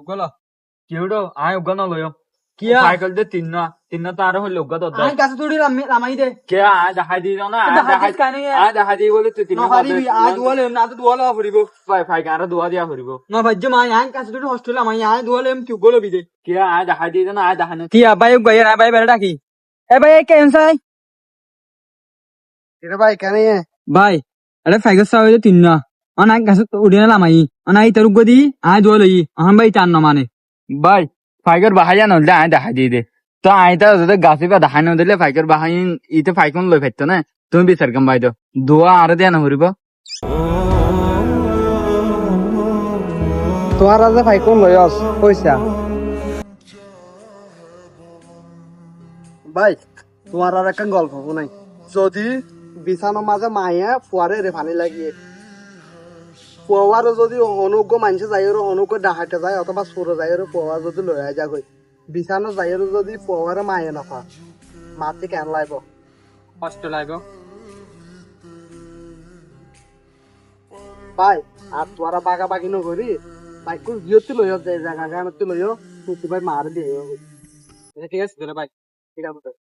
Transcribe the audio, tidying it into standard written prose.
গলা কেউডো আয় উগা নলয় কিয়া সাইকেল দে তিন্ন তার হইল উগা তো আই গাছ তুড়ি লামাই দে কে আয় দেখাই দি না দেখাই কানে আয় দেখাই দি বলে তুই তিন্ন নহারিবি আই দুয়ালে না তো দুয়ালে ফুরিব ফাইকার দুয়া দিয়া ফুরিব না ভাজ্য মাই আই গাছ তুড়ি হস্টেল লামাই আই দুয়ালে কি গলো বিদে কে আয় দেখাই দি না আয় দেখাই কি আবাই গায় না ভাই বেড়া ডাকি এ ভাই কেন সাই এটা ভাই কেন ভাই আরে ফাইগার সাই হইলো তিন না অনাই গাছ উড়ি না লামাই অনাই তোর গদি আই দুয়ালে আহান ভাই চার না মানে ভাই ফাইকার বাহাইয়া নলে আয় দেখাই দি দে তো আয় তা যদি গাছি বা দেখাই নদিলে ফাইকার বাহাইন ইতে ফাইকন লই ফাইতো না তুমি বিচার কাম বাইদ দোয়া আর দিয়া না ফুরিব তোমার আজ ভাই কোন লয়স পয়সা ভাই তোমার আর একটা গল্প নাই যদি বিছানোর মাঝে মায়ে ফুয়ারে রে পানি লাগিয়ে ফুয়ারও যদি অনুজ্ঞ মানুষে যাই অনুজ্ঞ ডাহাইতে যায় অথবা সরে যাই ফুয়া যদি লয়া যা গই বিছানো যাই যদি ফুয়ারে মায়ে নফা মাতি কেন লাইব কষ্ট লাইব ভাই আর তোরা বাগা বাগি নগরি বাইক জিওতে লইও যায় জায়গা গানতে লইও তুই ভাই মার দিয়ে ঠিক আছে ভাই ঠিক আছে